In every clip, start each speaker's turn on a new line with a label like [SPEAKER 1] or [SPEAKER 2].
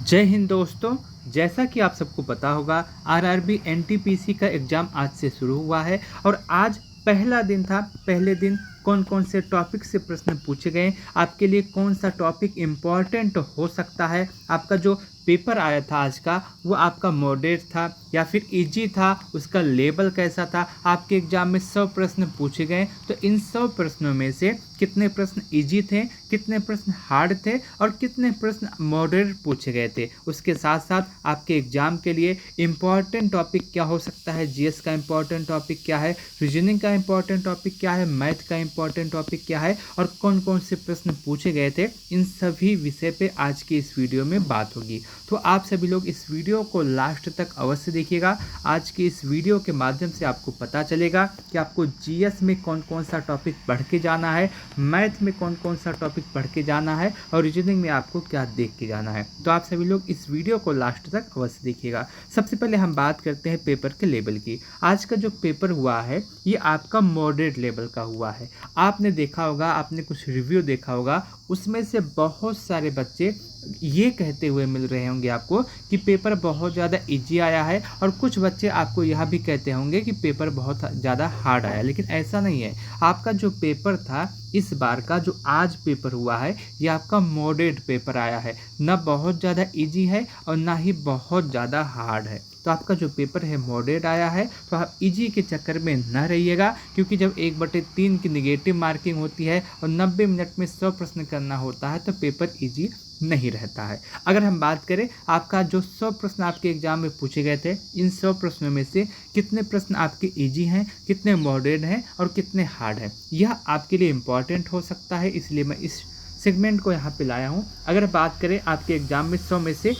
[SPEAKER 1] जय हिंद दोस्तों। जैसा कि आप सबको पता होगा, आरआरबी एनटीपीसी का एग्ज़ाम आज से शुरू हुआ है और आज पहला दिन था। पहले दिन कौन कौन से टॉपिक से प्रश्न पूछे गए, आपके लिए कौन सा टॉपिक इम्पॉर्टेंट हो सकता है, आपका जो पेपर आया था आज का वो आपका मॉडरेट था या फिर इजी था, उसका लेवल कैसा था, आपके एग्जाम में 100 प्रश्न पूछे गए। तो इन 100 प्रश्नों में से कितने प्रश्न इजी थे, कितने प्रश्न हार्ड थे और कितने प्रश्न मॉडरेट पूछे गए थे। उसके साथ साथ आपके एग्जाम के लिए इम्पॉर्टेंट टॉपिक क्या हो सकता है, जीएस का इम्पॉर्टेंट टॉपिक क्या है, रीजनिंग का इम्पॉर्टेंट टॉपिक क्या है, मैथ का इम्पॉर्टेंट टॉपिक क्या है और कौन कौन से प्रश्न पूछे गए थे, इन सभी विषय पे आज की इस वीडियो में बात होगी। तो आप सभी लोग इस वीडियो को लास्ट तक अवश्य देखिएगा। आज की इस वीडियो के माध्यम से आपको पता चलेगा कि आपको जीएस में कौन कौन सा टॉपिक पढ़ के जाना है, मैथ में कौन कौन सा टॉपिक पढ़ के जाना है और रीजनिंग में आपको क्या देख के जाना है। तो आप सभी लोग इस वीडियो को लास्ट तक अवश्य देखिएगा। सबसे पहले हम बात करते हैं पेपर के लेवल की। आज का जो पेपर हुआ है ये आपका मॉडरेट लेवल का हुआ है। आपने देखा होगा, आपने कुछ रिव्यू देखा होगा, उसमें से बहुत सारे बच्चे ये कहते हुए मिल रहे होंगे आपको कि पेपर बहुत ज़्यादा इजी आया है और कुछ बच्चे आपको यह भी कहते होंगे कि पेपर बहुत ज़्यादा हार्ड आया। लेकिन ऐसा नहीं है। आपका जो पेपर था इस बार का, जो आज पेपर हुआ है, ये आपका मॉडरेट पेपर आया है। ना बहुत ज़्यादा इजी है और ना ही बहुत ज़्यादा हार्ड है। तो आपका जो पेपर है मॉडरेट आया है। तो आप इजी के चक्कर में न रहिएगा, क्योंकि जब 1/3 की निगेटिव मार्किंग होती है और 90 मिनट में 100 प्रश्न करना होता है तो पेपर इजी नहीं रहता है। अगर हम बात करें आपका जो 100 प्रश्न आपके एग्जाम में पूछे गए थे, इन 100 प्रश्नों में से कितने प्रश्न आपके इजी हैं, कितने मॉडरेट हैं और कितने हार्ड हैं, यह आपके लिए इम्पॉर्टेंट हो सकता है। इसलिए मैं इस सेगमेंट को यहाँ पे लाया हूँ। अगर बात करें आपके एग्जाम में 100 में से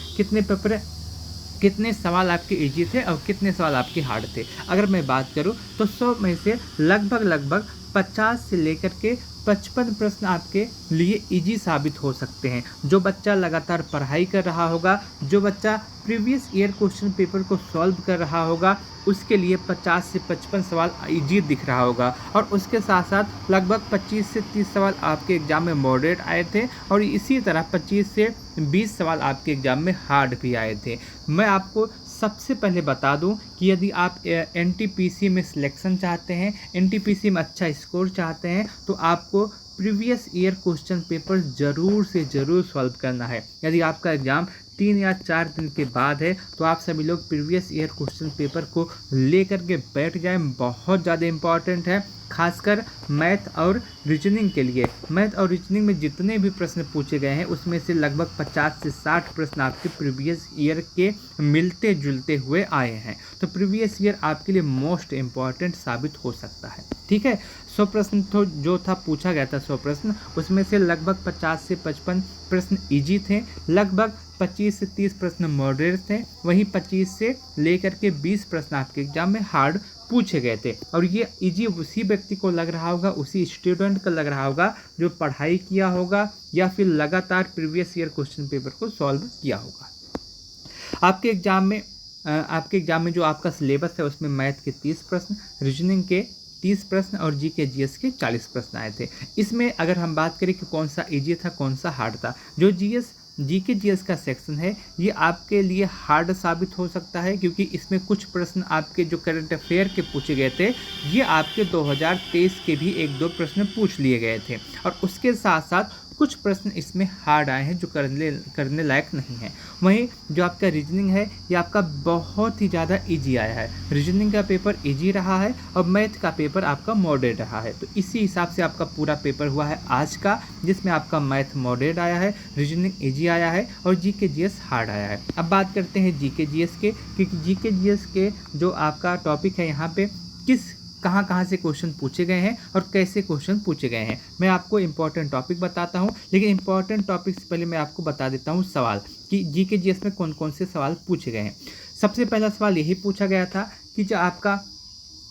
[SPEAKER 1] कितने सवाल आपके इजी थे और कितने सवाल आपके हार्ड थे, अगर मैं बात करूं तो 100 में से लगभग 50 से लेकर के 55 प्रश्न आपके लिए इजी साबित हो सकते हैं। जो बच्चा लगातार पढ़ाई कर रहा होगा, जो बच्चा प्रीवियस ईयर क्वेश्चन पेपर को सॉल्व कर रहा होगा, उसके लिए 50 से 55 सवाल इजी दिख रहा होगा। और उसके साथ साथ लगभग 25 से 30 सवाल आपके एग्जाम में मॉडरेट आए थे और इसी तरह 25 से 20 सवाल आपके एग्जाम में हार्ड भी आए थे। मैं आपको सबसे पहले बता दूं कि यदि आप एनटीपीसी में सिलेक्शन चाहते हैं, एनटीपीसी में अच्छा स्कोर चाहते हैं, तो आपको प्रीवियस ईयर क्वेश्चन पेपर ज़रूर से ज़रूर सॉल्व करना है। यदि आपका एग्ज़ाम 3 या 4 दिन के बाद है तो आप सभी लोग प्रीवियस ईयर क्वेश्चन पेपर को लेकर के बैठ जाएं। बहुत ज़्यादा इम्पॉर्टेंट है, खासकर मैथ और रीजनिंग के लिए। मैथ और रीजनिंग में जितने भी प्रश्न पूछे गए हैं उसमें से लगभग 50 से 60 प्रश्न आपके प्रीवियस ईयर के मिलते जुलते हुए आए हैं। तो प्रीवियस ईयर आपके लिए मोस्ट इम्पॉर्टेंट साबित हो सकता है। ठीक है, 100 प्रश्न तो जो था पूछा गया था 100 प्रश्न, उसमें से लगभग 50 से 55 प्रश्न इजी थे, लगभग 25 से 30 प्रश्न मॉडरेट थे, वहीं 25 से लेकर के 20 प्रश्न आपके एग्जाम में हार्ड पूछे गए थे। और ये इजी उसी व्यक्ति को लग रहा होगा, उसी स्टूडेंट को लग रहा होगा जो पढ़ाई किया होगा या फिर लगातार प्रीवियस ईयर क्वेश्चन पेपर को सॉल्व किया होगा। आपके एग्जाम में जो आपका सिलेबस है उसमें मैथ के 30 प्रश्न, रीजनिंग के 30 प्रश्न और जीके जीएस के 40 प्रश्न आए थे। इसमें अगर हम बात करें कि कौन सा इजी था कौन सा हार्ड था, जो जीके जीएस का सेक्शन है ये आपके लिए हार्ड साबित हो सकता है, क्योंकि इसमें कुछ प्रश्न आपके जो करंट अफेयर के पूछे गए थे ये आपके 2023 के भी 1-2 प्रश्न पूछ लिए गए थे। और उसके साथ साथ कुछ प्रश्न इसमें हार्ड आए हैं जो करने लायक नहीं है। वहीं जो आपका रीजनिंग है ये आपका बहुत ही ज़्यादा इजी आया है। रीजनिंग का पेपर इजी रहा है और मैथ का पेपर आपका मॉडरेट रहा है। तो इसी हिसाब से आपका पूरा पेपर हुआ है आज का, जिसमें आपका मैथ मॉडरेट आया है, रीजनिंग इजी आया है और जीके जीएस हार्ड आया है। अब बात करते हैं जीके जीएस के, क्योंकि जीके जीएस के जो आपका टॉपिक है यहाँ पे कहाँ से क्वेश्चन पूछे गए हैं और कैसे क्वेश्चन पूछे गए हैं। मैं आपको इंपॉर्टेंट टॉपिक बताता हूं, लेकिन इंपॉर्टेंट टॉपिक से पहले मैं आपको बता देता हूं सवाल कि जीके जीएस में कौन कौन से सवाल पूछे गए हैं। सबसे पहला सवाल यही पूछा गया था कि जो आपका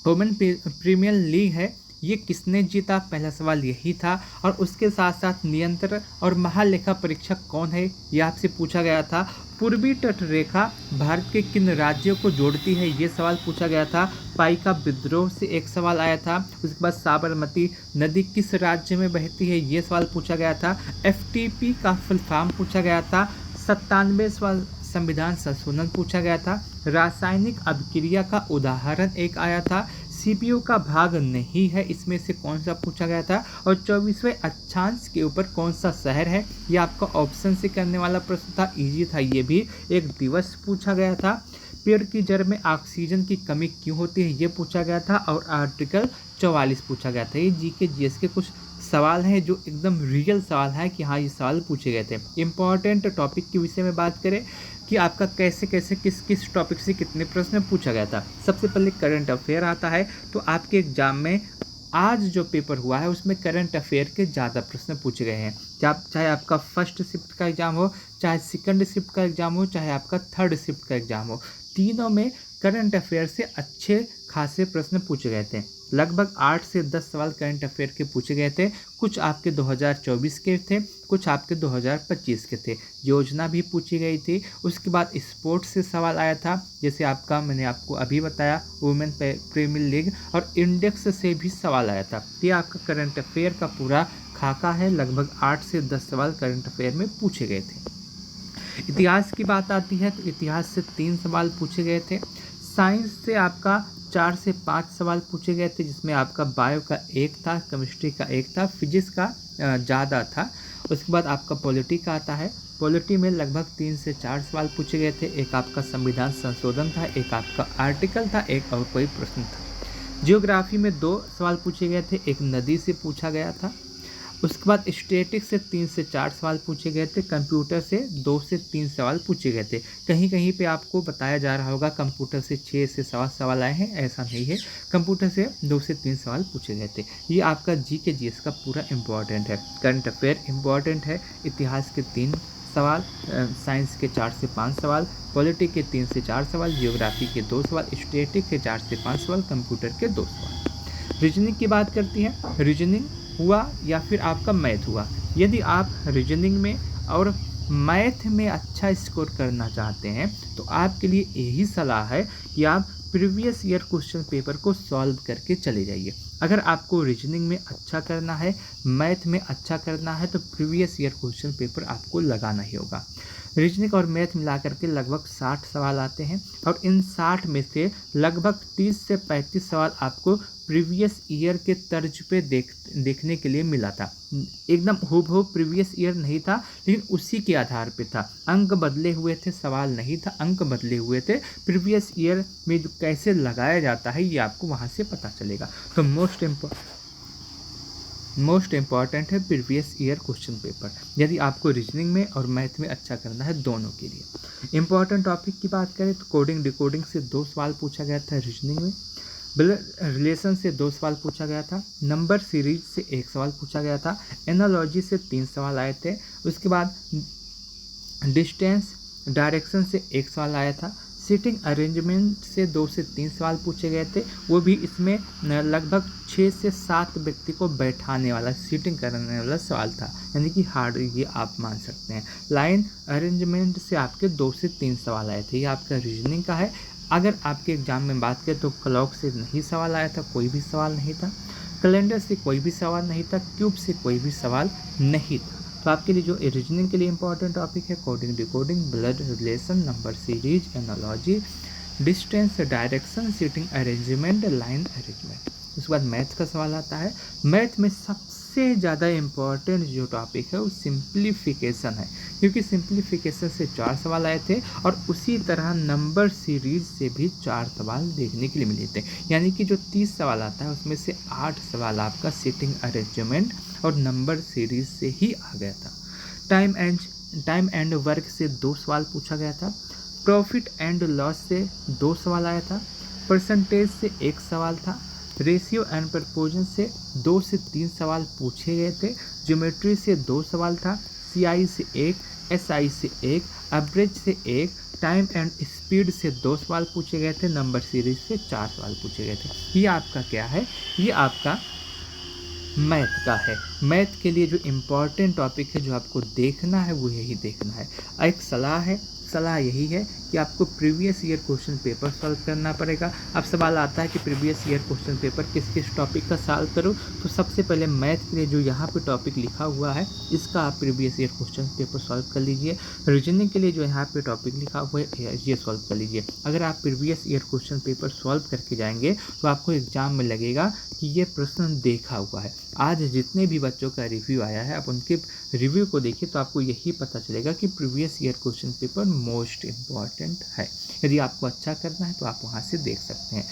[SPEAKER 1] वुमेन प्रीमियर लीग है ये किसने जीता, पहला सवाल यही था। और उसके साथ साथ नियंत्रक और महालेखा परीक्षक कौन है ये आपसे पूछा गया था। पूर्वी तट रेखा भारत के किन राज्यों को जोड़ती है ये सवाल पूछा गया था। पाइका विद्रोह से एक सवाल आया था। उसके बाद साबरमती नदी किस राज्य में बहती है ये सवाल पूछा गया था। एफटीपी का फुल फॉर्म पूछा गया था। 97वां संविधान संशोधन पूछा गया था। रासायनिक अभिक्रिया का उदाहरण एक आया था। सीपीयू का भाग नहीं है, इसमें से कौन सा पूछा गया था। और 24वें अक्षांश के ऊपर कौन सा शहर है, ये आपका ऑप्शन से करने वाला प्रश्न था, इजी था ये भी। एक दिवस पूछा गया था। पेड़ की जड़ में ऑक्सीजन की कमी क्यों होती है, ये पूछा गया था। और आर्टिकल 44 पूछा गया था। ये जीके जीएस के कुछ सवाल हैं जो एकदम रियल सवाल है कि हाँ ये सवाल पूछे गए थे। इंपॉर्टेंट टॉपिक के विषय में बात करें कि आपका कैसे कैसे किस किस टॉपिक से कितने प्रश्न पूछा गया था। सबसे पहले करंट अफेयर आता है। तो आपके एग्जाम में आज जो पेपर हुआ है उसमें करंट अफेयर के ज़्यादा प्रश्न पूछे गए हैं। चाहे आपका फर्स्ट शिफ्ट का एग्जाम हो, चाहे सेकंड शिफ्ट का एग्जाम हो, चाहे आपका थर्ड शिफ्ट का एग्जाम हो, तीनों में करंट अफेयर से अच्छे खासे प्रश्न पूछे गए थे। लगभग 8 से 10 सवाल करंट अफेयर के पूछे गए थे। कुछ आपके 2024 के थे, कुछ आपके 2025 के थे। योजना भी पूछी गई थी। उसके बाद स्पोर्ट्स से सवाल आया था, जैसे आपका मैंने आपको अभी बताया वुमेन प्रीमियर लीग, और इंडेक्स से भी सवाल आया था। ये आपका करंट अफेयर का पूरा खाका है। लगभग 8 से 10 सवाल करंट अफेयर में पूछे गए थे। इतिहास की बात आती है तो इतिहास से 3 सवाल पूछे गए थे। साइंस से आपका 4 से 5 सवाल पूछे गए थे, जिसमें आपका बायो का 1 था, केमिस्ट्री का 1 था, फिजिक्स का ज़्यादा था। उसके बाद आपका पॉलिटी का आता है। पॉलिटी में लगभग 3 से 4 सवाल पूछे गए थे। एक आपका संविधान संशोधन था, एक आपका आर्टिकल था, एक और कोई प्रश्न था। जियोग्राफी में 2 सवाल पूछे गए थे, एक नदी से पूछा गया था। उसके बाद स्टैटिक्स से 3 से 4 सवाल पूछे गए थे। कंप्यूटर से 2 से 3 सवाल पूछे गए थे। कहीं कहीं पे आपको बताया जा रहा होगा कंप्यूटर से 6 से 7 सवाल आए हैं, ऐसा नहीं है। कंप्यूटर से 2 से 3 सवाल पूछे गए थे। ये आपका जीके जीएस का पूरा इम्पॉर्टेंट है। करंट अफेयर इम्पॉर्टेंट है। इतिहास के 3 सवाल, साइंस के 4 से 5 सवाल, पॉलिटी के 3 से 4 सवाल, जियोग्राफी के 2 सवाल, स्टैटिक के 4 से 5 सवाल, कंप्यूटर के 2 सवाल। रीजनिंग की बात करती है। रीजनिंग हुआ या फिर आपका मैथ हुआ। यदि आप रीजनिंग में और मैथ में अच्छा स्कोर करना चाहते हैं तो आपके लिए यही सलाह है कि आप प्रीवियस ईयर क्वेश्चन पेपर को सॉल्व करके चले जाइए। अगर आपको रीजनिंग में अच्छा करना है, मैथ में अच्छा करना है, तो प्रीवियस ईयर क्वेश्चन पेपर आपको लगाना ही होगा। रीजनिंग और मैथ मिला करके लगभग 60 सवाल आते हैं, और इन 60 में से लगभग 30 से 35 सवाल आपको प्रीवियस ईयर के तर्ज पे देखने के लिए मिला था। एकदम हूबहू प्रीवियस ईयर नहीं था, लेकिन उसी के आधार पे था। अंक बदले हुए थे, सवाल नहीं था, अंक बदले हुए थे। प्रीवियस ईयर में जो कैसे लगाया जाता है ये आपको वहाँ से पता चलेगा। तो मोस्ट इम्पॉर्टेंट है प्रीवियस ईयर क्वेश्चन पेपर, यदि आपको रीजनिंग में और मैथ में अच्छा करना है, दोनों के लिए। इम्पॉर्टेंट टॉपिक की बात करें तो कोडिंग डिकोडिंग से 2 सवाल पूछा गया था रीजनिंग में। ब्लड रिलेशन से 2 सवाल पूछा गया था। नंबर सीरीज से 1 सवाल पूछा गया था। एनालॉजी से 3 सवाल आए थे। उसके बाद डिस्टेंस डायरेक्शन से 1 सवाल आया था। सीटिंग अरेंजमेंट से 2 से 3 सवाल पूछे गए थे। वो भी इसमें लगभग 6 से 7 व्यक्ति को बैठाने वाला, सीटिंग करने वाला सवाल था, यानी कि हार्ड ये आप मान सकते हैं। लाइन अरेंजमेंट से आपके 2 से 3 सवाल आए थे। ये आपका रीजनिंग का है। अगर आपके एग्जाम में बात करें तो क्लॉक से नहीं सवाल आया था, कोई भी सवाल नहीं था। कैलेंडर से कोई भी सवाल नहीं था। क्यूब से कोई भी सवाल नहीं था। तो आपके लिए जो रीजनिंग के लिए इंपॉर्टेंट टॉपिक है coding decoding, blood relation, number series, analogy, distance direction, seating arrangement, line arrangement. उसके बाद मैथ का सवाल आता है। मैथ में सबसे ज़्यादा इम्पॉर्टेंट जो टॉपिक है वो सिंप्लीफिकेशन है, क्योंकि सिंप्लीफिकेशन से 4 सवाल आए थे, और उसी तरह नंबर सीरीज से भी 4 सवाल देखने के लिए मिले थे। यानी कि जो 30 सवाल आता है उसमें से 8 सवाल आपका सीटिंग अरेंजमेंट और नंबर सीरीज से ही आ गया था। टाइम एंड वर्क से 2 सवाल पूछा गया था। प्रॉफिट एंड लॉस से 2 सवाल आया था। परसेंटेज से 1 सवाल था। रेशियो एंड प्रपोर्शन से 2 से 3 सवाल पूछे गए थे। ज्योमेट्री से 2 सवाल था। सीआई से 1, एसआई से 1, एवरेज से 1, टाइम एंड स्पीड से 2 सवाल पूछे गए थे। नंबर सीरीज से 4 सवाल पूछे गए थे। ये आपका क्या है? ये आपका मैथ का है। मैथ के लिए जो इम्पॉर्टेंट टॉपिक है, जो आपको देखना है वो यही देखना है। एक सलाह यही है कि आपको previous year question paper solve करना पड़ेगा। अब सवाल आता है कि प्रीवियस ईयर क्वेश्चन पेपर किस किस टॉपिक का सॉल्व करूँ, तो सबसे पहले मैथ के लिए जो यहाँ पे टॉपिक लिखा हुआ है इसका आप previous year question paper solve कर लीजिए। रीजनिंग के लिए जो यहाँ पे टॉपिक लिखा हुआ है ये सॉल्व कर लीजिए। अगर आप previous year question paper solve करके जाएंगे तो आपको एग्जाम में लगेगा कि ये प्रश्न देखा हुआ है। आज जितने भी बच्चों का रिव्यू आया है, आप उनके रिव्यू को देखिए तो आपको यही पता चलेगा कि previous year question paper most important है। यदि आपको अच्छा करना है तो आप वहाँ से देख सकते हैं।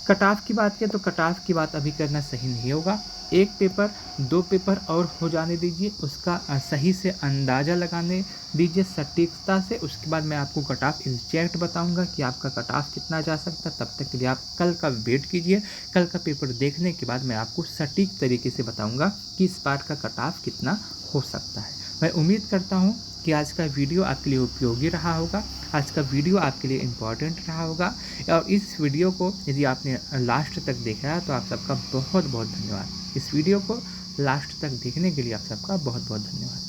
[SPEAKER 1] कट ऑफ की बात करें तो कट ऑफ की बात अभी करना सही नहीं होगा। एक पेपर 2 पेपर और हो जाने दीजिए, उसका सही से अंदाज़ा लगाने दीजिए सटीकता से। उसके बाद मैं आपको कट ऑफ एग्जैक्ट बताऊंगा कि आपका कट ऑफ कितना जा सकता है। तब तक के लिए आप कल का वेट कीजिए। कल का पेपर देखने के बाद मैं आपको सटीक तरीके से बताऊंगा कि इस बार का कट ऑफ कितना हो सकता है। मैं उम्मीद करता हूँ कि आज का वीडियो आपके लिए उपयोगी रहा होगा, आज का वीडियो आपके लिए इम्पॉर्टेंट रहा होगा। और इस वीडियो को यदि आपने लास्ट तक देखा है तो आप सबका बहुत बहुत धन्यवाद। इस वीडियो को लास्ट तक देखने के लिए आप सबका बहुत बहुत धन्यवाद।